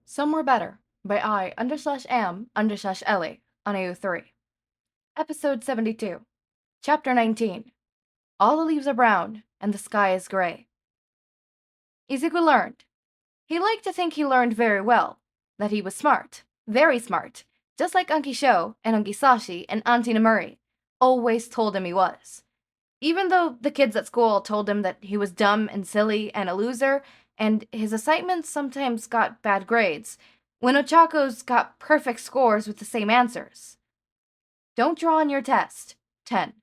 Somewhere Better by I_am_Ellie on AO3. Episode 72. Chapter 19. All the leaves are brown and the sky is gray. Izuku learned. He liked to think he learned very well, that he was smart, very smart, just like Sho and Hizashi and Auntie Nemuri always told him he was. Even though the kids at school told him that he was dumb and silly and a loser, and his assignments sometimes got bad grades, when Ochako's got perfect scores with the same answers. Don't draw on your test. 10.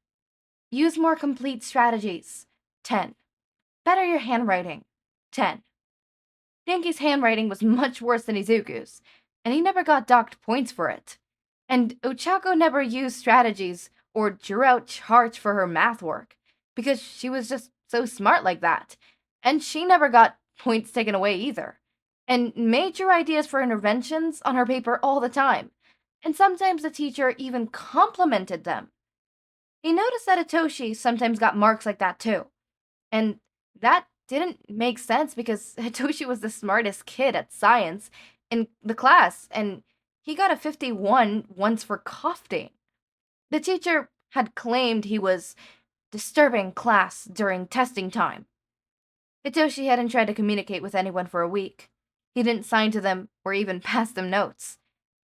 Use more complete strategies. 10. Better your handwriting. 10. Denki's handwriting was much worse than Izuku's, and he never got docked points for it. And Ochako never used strategies or drew out charts for her math work, because she was just so smart like that, and she never got points taken away either, and made your ideas for interventions on her paper all the time, and sometimes the teacher even complimented them. He noticed that Hitoshi sometimes got marks like that too, and that didn't make sense because Hitoshi was the smartest kid at science in the class, and he got a 51 once for coughing. The teacher had claimed he was disturbing class during testing time. Hitoshi hadn't tried to communicate with anyone for a week. He didn't sign to them or even pass them notes.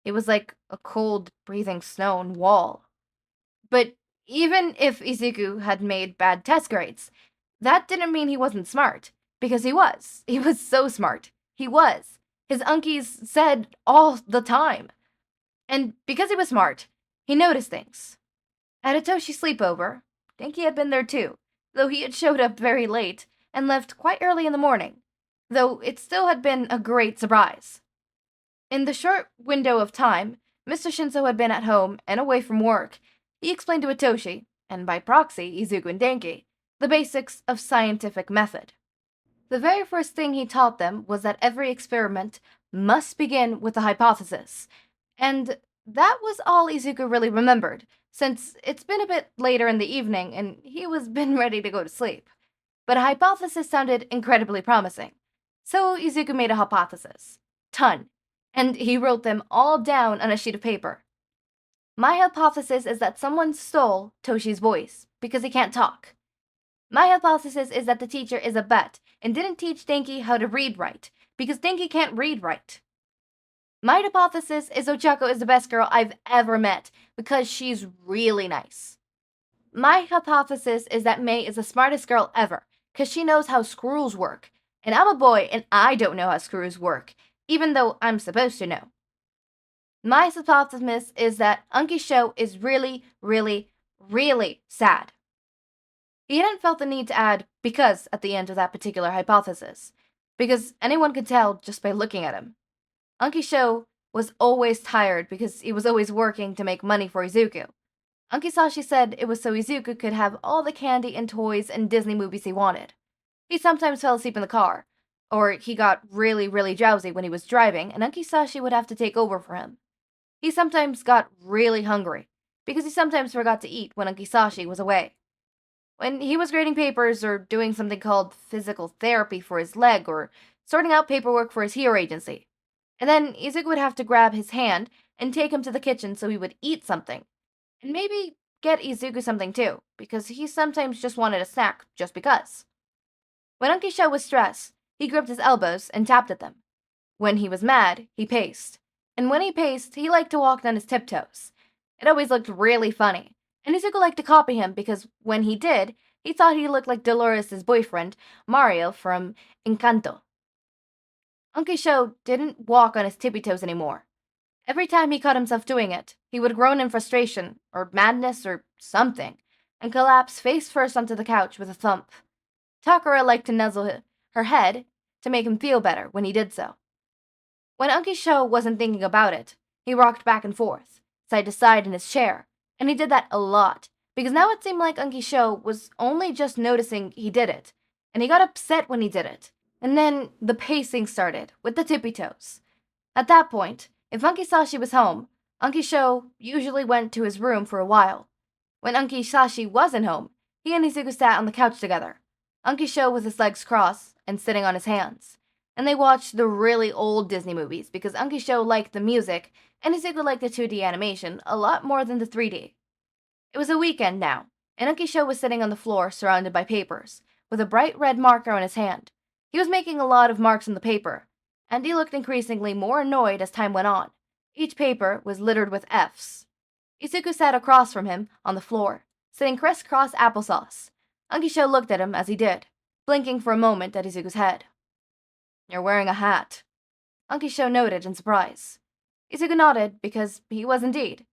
It was like a cold, breathing stone wall. But even if Izuku had made bad test grades, that didn't mean he wasn't smart, because he was. He was so smart. He was. His unkies said all the time. And because he was smart, he noticed things. At Hitoshi's sleepover, Denki had been there too, though he had showed up very late and left quite early in the morning, though it still had been a great surprise. In the short window of time, Mr. Shinsou had been at home and away from work. He explained to Hitoshi, and by proxy Izuku and Denki, the basics of scientific method. The very first thing he taught them was that every experiment must begin with a hypothesis, and that was all Izuku really remembered, since it's been a bit later in the evening and he was been ready to go to sleep. But a hypothesis sounded incredibly promising, so Izuku made a hypothesis. Ton. And he wrote them all down on a sheet of paper. My hypothesis is that someone stole Toshi's voice, because he can't talk. My hypothesis is that the teacher is a butt and didn't teach Denki how to read right, because Denki can't read right. My hypothesis is Ochako is the best girl I've ever met, because she's really nice. My hypothesis is that May is the smartest girl ever, because she knows how screws work, and I'm a boy and I don't know how screws work, even though I'm supposed to know. My hypothesis is that Sho is really, really, really sad. He hadn't felt the need to add because at the end of that particular hypothesis, because anyone could tell just by looking at him. Sho was always tired because he was always working to make money for Izuku. Hizashi said it was so Izuku could have all the candy and toys and Disney movies he wanted. He sometimes fell asleep in the car, or he got really, really drowsy when he was driving, and Hizashi would have to take over for him. He sometimes got really hungry, because he sometimes forgot to eat when Hizashi was away. When he was grading papers or doing something called physical therapy for his leg or sorting out paperwork for his hero agency. And then Izuku would have to grab his hand and take him to the kitchen so he would eat something. And maybe get Izuku something too, because he sometimes just wanted a snack just because. When Sho was stressed, he gripped his elbows and tapped at them. When he was mad, he paced. And when he paced, he liked to walk on his tiptoes. It always looked really funny, and Izuku liked to copy him because when he did, he thought he looked like Dolores' boyfriend, Mario from Encanto. Sho didn't walk on his tippy toes anymore. Every time he caught himself doing it, he would groan in frustration, or madness, or something, and collapse face first onto the couch with a thump. Takara liked to nuzzle her head to make him feel better when he did so. When Sho wasn't thinking about it, he rocked back and forth, side to side in his chair, and he did that a lot, because now it seemed like Sho was only just noticing he did it, and he got upset when he did it. And then the pacing started, with the tippy toes. At that point, if Hizashi was home, Sho usually went to his room for a while. When Hizashi wasn't home, he and Izuku sat on the couch together. Sho with his legs crossed and sitting on his hands. and they watched the really old Disney movies because Ankisho liked the music and Izuku liked the 2D animation a lot more than the 3D. It was a weekend now, and Ankisho was sitting on the floor surrounded by papers, with a bright red marker in his hand. He was making a lot of marks on the paper, and he looked increasingly more annoyed as time went on. Each paper was littered with Fs. Izuku sat across from him on the floor, sitting crisscross applesauce. Ankisho looked at him as he did, blinking for a moment at Izuku's head. "You're wearing a hat," Ankisho noted in surprise. Izuku nodded because he was indeed.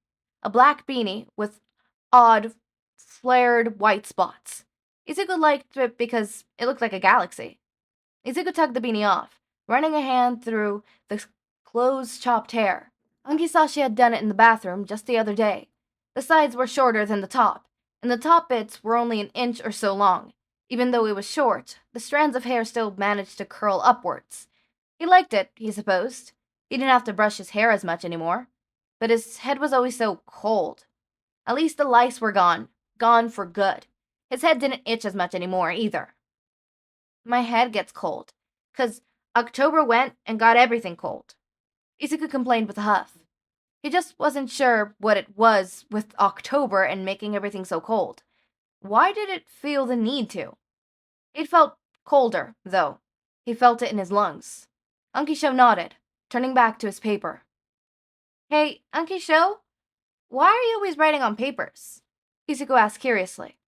A black beanie with odd, flared white spots. Izuku liked it because it looked like a galaxy. Izuku tugged the beanie off, running a hand through the close chopped hair. Hizashi had done it in the bathroom just the other day. The sides were shorter than the top, and the top bits were only an inch or so long. Even though it was short, the strands of hair still managed to curl upwards. He liked it, he supposed. He didn't have to brush his hair as much anymore. But his head was always so cold. At least the lice were gone for good. His head didn't itch as much anymore, either. "My head gets cold, 'cause October went and got everything cold," Izuku complained with a huff. He just wasn't sure what it was with October and making everything so cold. Why did it feel the need to? It felt colder, though. He felt it in his lungs. Ankisho nodded, turning back to his paper. "Hey, Ankisho, why are you always writing on papers?" Izuku asked curiously.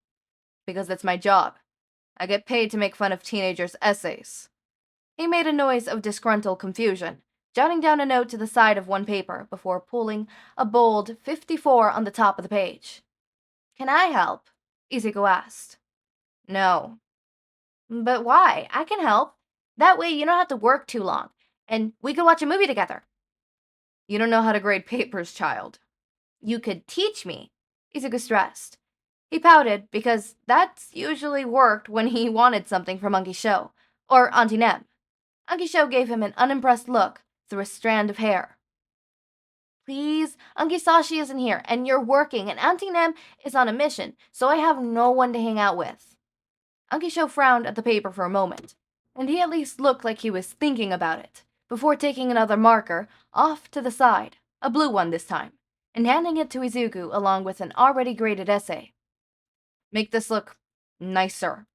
"Because it's my job. I get paid to make fun of teenagers' essays." He made a noise of disgruntled confusion, jotting down a note to the side of one paper before pulling a bold 54 on the top of the page. "Can I help?" Izuku asked. "No." "But why? I can help. That way you don't have to work too long, and we could watch a movie together." "You don't know how to grade papers, child." "You could teach me," Izuku stressed. He pouted because that's usually worked when he wanted something from Ankisho, or Auntie Nem. Ankisho gave him an unimpressed look through a strand of hair. "Please, Hizashi isn't here, and you're working, and Auntie Nem is on a mission, so I have no one to hang out with." Ankisho frowned at the paper for a moment, and he at least looked like he was thinking about it, before taking another marker off to the side, a blue one this time, and handing it to Izuku along with an already graded essay. "Make this look nicer,"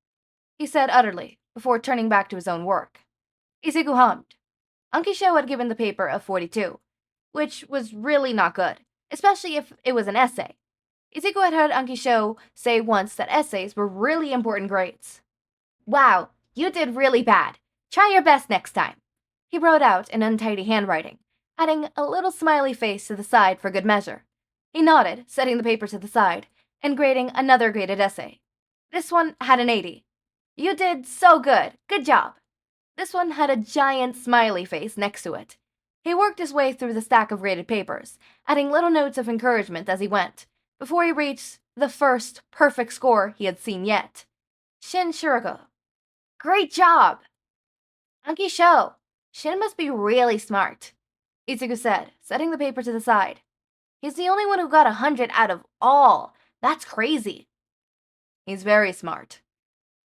he said utterly, before turning back to his own work. Izuku hummed. Ankisho had given the paper a 42, which was really not good, especially if it was an essay. Izuku had heard Ankisho say once that essays were really important grades. "Wow, you did really bad. Try your best next time," he wrote out in untidy handwriting, adding a little smiley face to the side for good measure. He nodded, setting the paper to the side, and grading another graded essay. This one had an 80. "You did so good. Good job." This one had a giant smiley face next to it. He worked his way through the stack of graded papers, adding little notes of encouragement as he went, before he reached the first perfect score he had seen yet. Shinsou. "Great job!" "Ankisho, Shin must be really smart," Izuku said, setting the paper to the side. "He's the only one who got 100 out of all. That's crazy." "He's very smart,"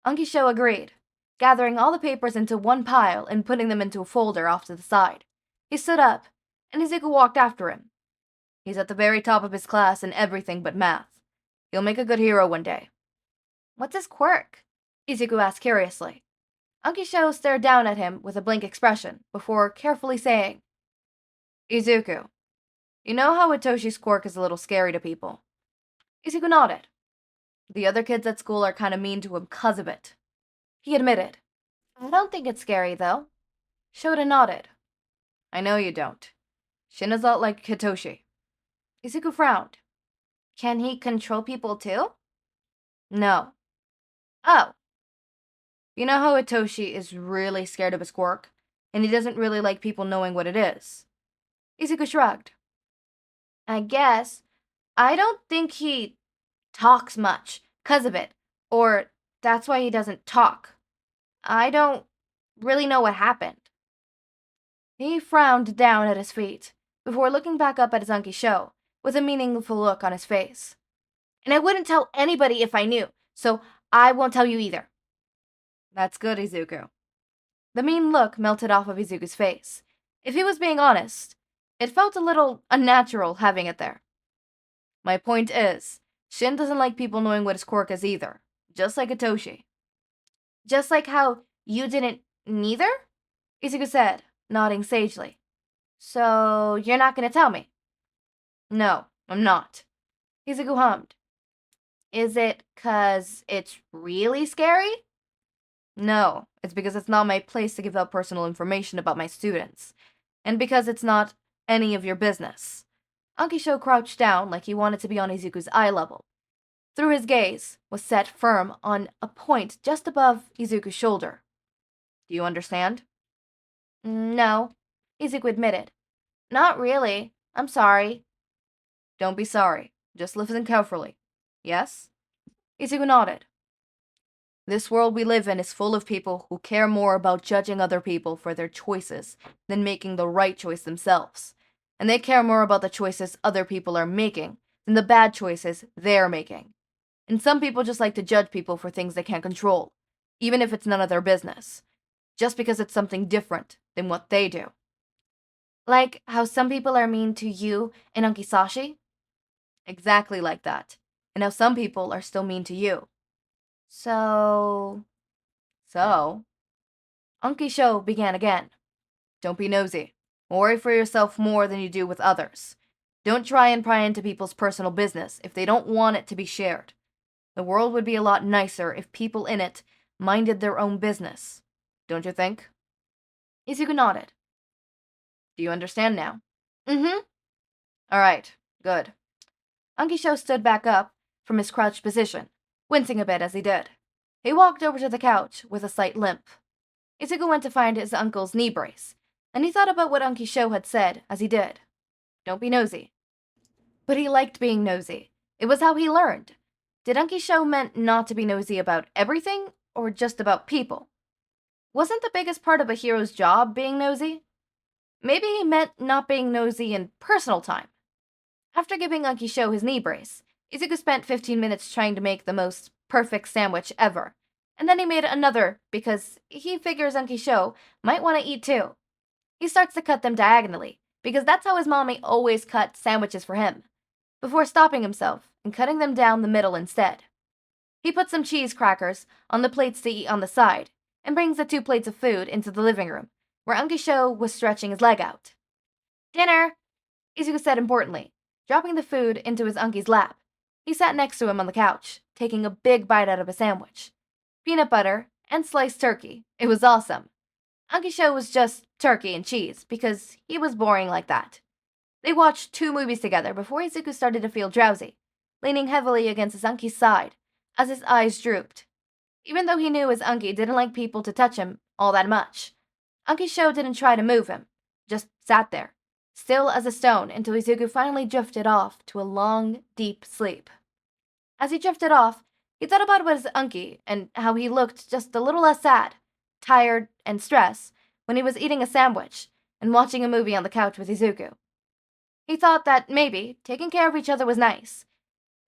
Ankisho agreed, gathering all the papers into one pile and putting them into a folder off to the side. He stood up, and Izuku walked after him. "He's at the very top of his class in everything but math. He'll make a good hero one day." "What's his quirk?" Izuku asked curiously. Ankisho stared down at him with a blank expression, before carefully saying, "Izuku, you know how Hitoshi's quirk is a little scary to people?" Izuku nodded. "The other kids at school are kinda mean to him 'cause of it," he admitted. "I don't think it's scary, though." Shouta nodded. "I know you don't. Shin is not like Hitoshi." Izuku frowned. "Can he control people too?" "No." "Oh." "You know how Hitoshi is really scared of his quirk, and he doesn't really like people knowing what it is?" Izuku shrugged. "I guess. I don't think he talks much 'cause of it, or that's why he doesn't talk. I don't really know what happened." He frowned down at his feet, before looking back up at his Ankisho, with a meaningful look on his face. "And I wouldn't tell anybody if I knew, so I won't tell you either." "That's good, Izuku." The mean look melted off of Izuku's face. If he was being honest, it felt a little unnatural having it there. My point is, Shin doesn't like people knowing what his quirk is either, just like Hitoshi. Just like how you didn't neither? Izuku said, nodding sagely. So, you're not gonna tell me? No, I'm not. Izuku hummed. Is it 'cause it's really scary? No, it's because it's not my place to give out personal information about my students. And because it's not any of your business. Ankisho crouched down like he wanted to be on Izuku's eye level. Through his gaze was set firm on a point just above Izuku's shoulder. Do you understand? No, Izuku admitted. Not really. I'm sorry. Don't be sorry. Just listen carefully. Yes? Izuku nodded. This world we live in is full of people who care more about judging other people for their choices than making the right choice themselves. And they care more about the choices other people are making than the bad choices they're making. And some people just like to judge people for things they can't control, even if it's none of their business, just because it's something different than what they do. Like how some people are mean to you and Ankisashi? Exactly like that. And how some people are still mean to you. So, Ankisho began again. Don't be nosy. Worry for yourself more than you do with others. Don't try and pry into people's personal business if they don't want it to be shared. The world would be a lot nicer if people in it minded their own business. Don't you think? Izuku nodded. Do you understand now? Mm-hmm. Alright, good. Ankisho stood back up from his crouched position, wincing a bit as he did. He walked over to the couch with a slight limp. Izuku went to find his uncle's knee brace, and he thought about what Ankisho had said as he did. Don't be nosy. But he liked being nosy. It was how he learned. Did Ankisho meant not to be nosy about everything, or just about people? Wasn't the biggest part of a hero's job being nosy? Maybe he meant not being nosy in personal time. After giving Ankisho his knee brace, Izuku spent 15 minutes trying to make the most perfect sandwich ever, and then he made another because he figures Ankisho might want to eat too. He starts to cut them diagonally, because that's how his mommy always cut sandwiches for him, before stopping himself and cutting them down the middle instead. He puts some cheese crackers on the plates to eat on the side, and brings the 2 plates of food into the living room, where Ankisho was stretching his leg out. Dinner, Izuku said importantly, dropping the food into his uncle's lap. He sat next to him on the couch, taking a big bite out of a sandwich. Peanut butter and sliced turkey. It was awesome. Ankisho was just turkey and cheese, because he was boring like that. They watched 2 movies together before Izuku started to feel drowsy, leaning heavily against his uncle's side, as his eyes drooped. Even though he knew his uncle didn't like people to touch him all that much, Ankisho didn't try to move him, just sat there, still as a stone until Izuku finally drifted off to a long, deep sleep. As he drifted off, he thought about his uncle and how he looked just a little less sad, tired, and stressed when he was eating a sandwich and watching a movie on the couch with Izuku. He thought that maybe taking care of each other was nice.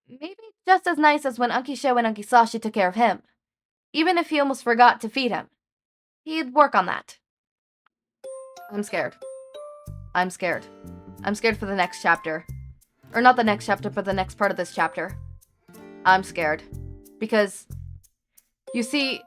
Maybe just as nice as when Ankisho and Ankisashi took care of him. Even if he almost forgot to feed him. He'd work on that. I'm scared. I'm scared. I'm scared for the next chapter. Or not the next chapter, but the next part of this chapter. I'm scared. Because, you see,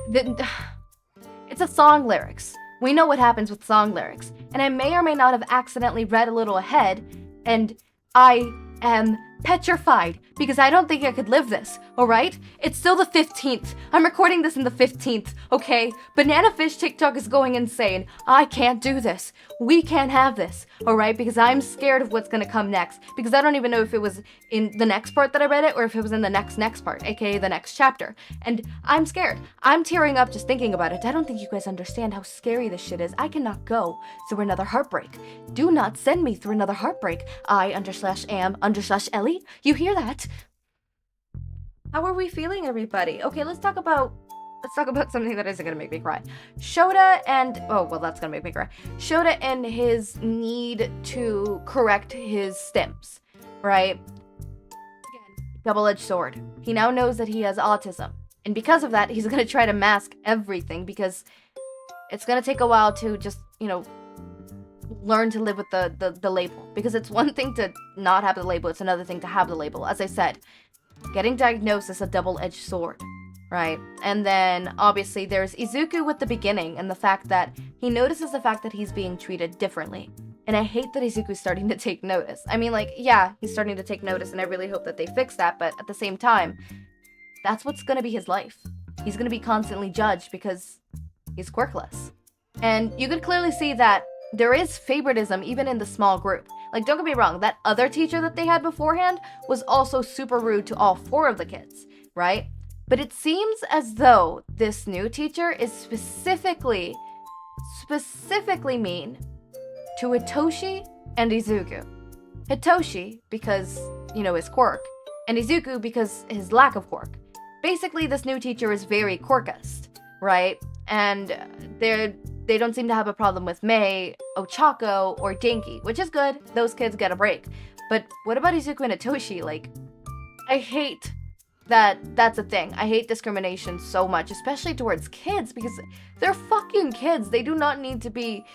it's a song lyrics. We know what happens with song lyrics. And I may or may not have accidentally read a little ahead, and I am petrified because I don't think I could live this, alright? It's still the 15th. I'm recording this in the 15th, okay? Banana Fish TikTok is going insane. I can't do this. We can't have this, alright? Because I'm scared of what's gonna come next. Because I don't even know if it was in the next part that I read it or if it was in the next part, aka the next chapter. And I'm scared. I'm tearing up just thinking about it. I don't think you guys understand how scary this shit is. I cannot go through another heartbreak. Do not send me through another heartbreak. I_am_Ellie. You hear that? How are we feeling, everybody? Okay, let's talk about something that isn't gonna make me cry. Shouta and that's gonna make me cry. Shouta and his need to correct his stems, right? Again, double-edged sword. He now knows that he has autism, and because of that, he's gonna try to mask everything because it's gonna take a while to just, learn to live with the label. Because it's one thing to not have the label, it's another thing to have the label. As I said, getting diagnosed is a double-edged sword, right? And then, obviously, there's Izuku with the beginning, and the fact that he notices the fact that he's being treated differently. And I hate that Izuku's starting to take notice. I mean, yeah, he's starting to take notice, and I really hope that they fix that, but at the same time, that's what's gonna be his life. He's gonna be constantly judged because he's quirkless. And you could clearly see that there is favoritism even in the small group. Like, don't get me wrong, that other teacher that they had beforehand was also super rude to all 4 of the kids, right? But it seems as though this new teacher is specifically mean to Hitoshi and Izuku. Hitoshi because, his quirk, and Izuku because his lack of quirk. Basically, this new teacher is very quirkist, right? And they don't seem to have a problem with Mei, Ochako, or Denki, which is good. Those kids get a break. But what about Izuku and Hitoshi? Like, I hate that that's a thing. I hate discrimination so much, especially towards kids, because they're fucking kids. They do not need to be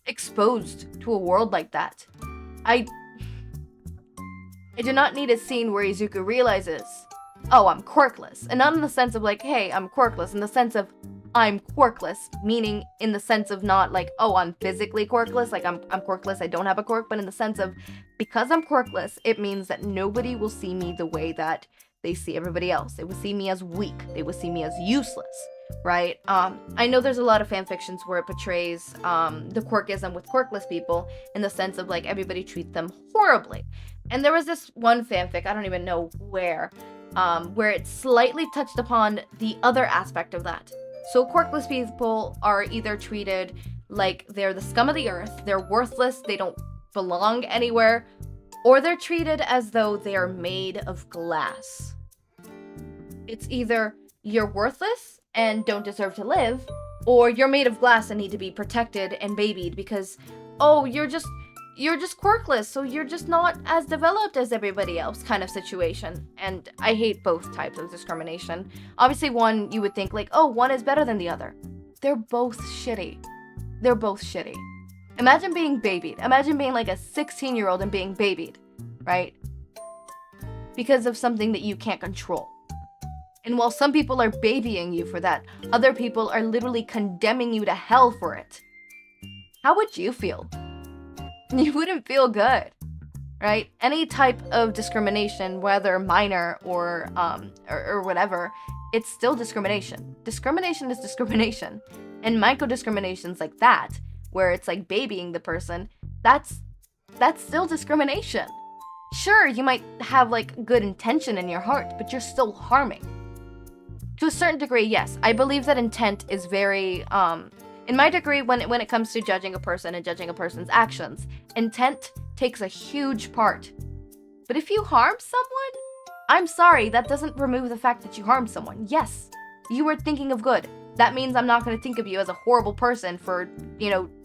exposed to a world like that. I do not need a scene where Izuku realizes, oh, I'm quirkless. And not in the sense of like, hey, I'm quirkless, in the sense of I'm quirkless, meaning in the sense of not like, oh, I'm physically quirkless, like I'm quirkless, I don't have a quirk, but in the sense of, because I'm quirkless, it means that nobody will see me the way that they see everybody else. They will see me as weak. They will see me as useless, right? I know there's a lot of fan fictions where it portrays the quirkism with quirkless people in the sense of like everybody treats them horribly. And there was this one fanfic, I don't even know where it slightly touched upon the other aspect of that. So quirkless people are either treated like they're the scum of the earth, they're worthless, they don't belong anywhere, or they're treated as though they are made of glass. It's either you're worthless and don't deserve to live, or you're made of glass and need to be protected and babied because, oh, you're just quirkless, so you're just not as developed as everybody else kind of situation. And I hate both types of discrimination. Obviously, one, you would think like, oh, one is better than the other. They're both shitty. They're both shitty. Imagine being babied. Imagine being like a 16-year-old and being babied, right? Because of something that you can't control. And while some people are babying you for that, other people are literally condemning you to hell for it. How would you feel? You wouldn't feel good, right? Any type of discrimination, whether minor or whatever, it's still discrimination. Discrimination is discrimination. And micro-discriminations like that, where it's like babying the person, that's still discrimination. Sure, you might have like good intention in your heart, but you're still harming. To a certain degree, yes, I believe that intent is very, in my degree, when it comes to judging a person and judging a person's actions, intent takes a huge part. But if you harm someone, I'm sorry, that doesn't remove the fact that you harmed someone. Yes, you were thinking of good. That means I'm not going to think of you as a horrible person for,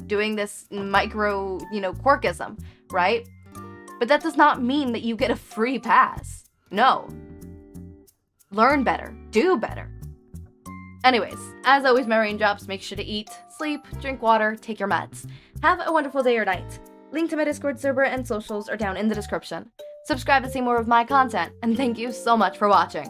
doing this micro, quirkism, right? But that does not mean that you get a free pass. No. Learn better. Do better. Anyways, as always, my raindrops, make sure to eat, sleep, drink water, take your meds. Have a wonderful day or night. Link to my Discord server and socials are down in the description. Subscribe to see more of my content, and thank you so much for watching.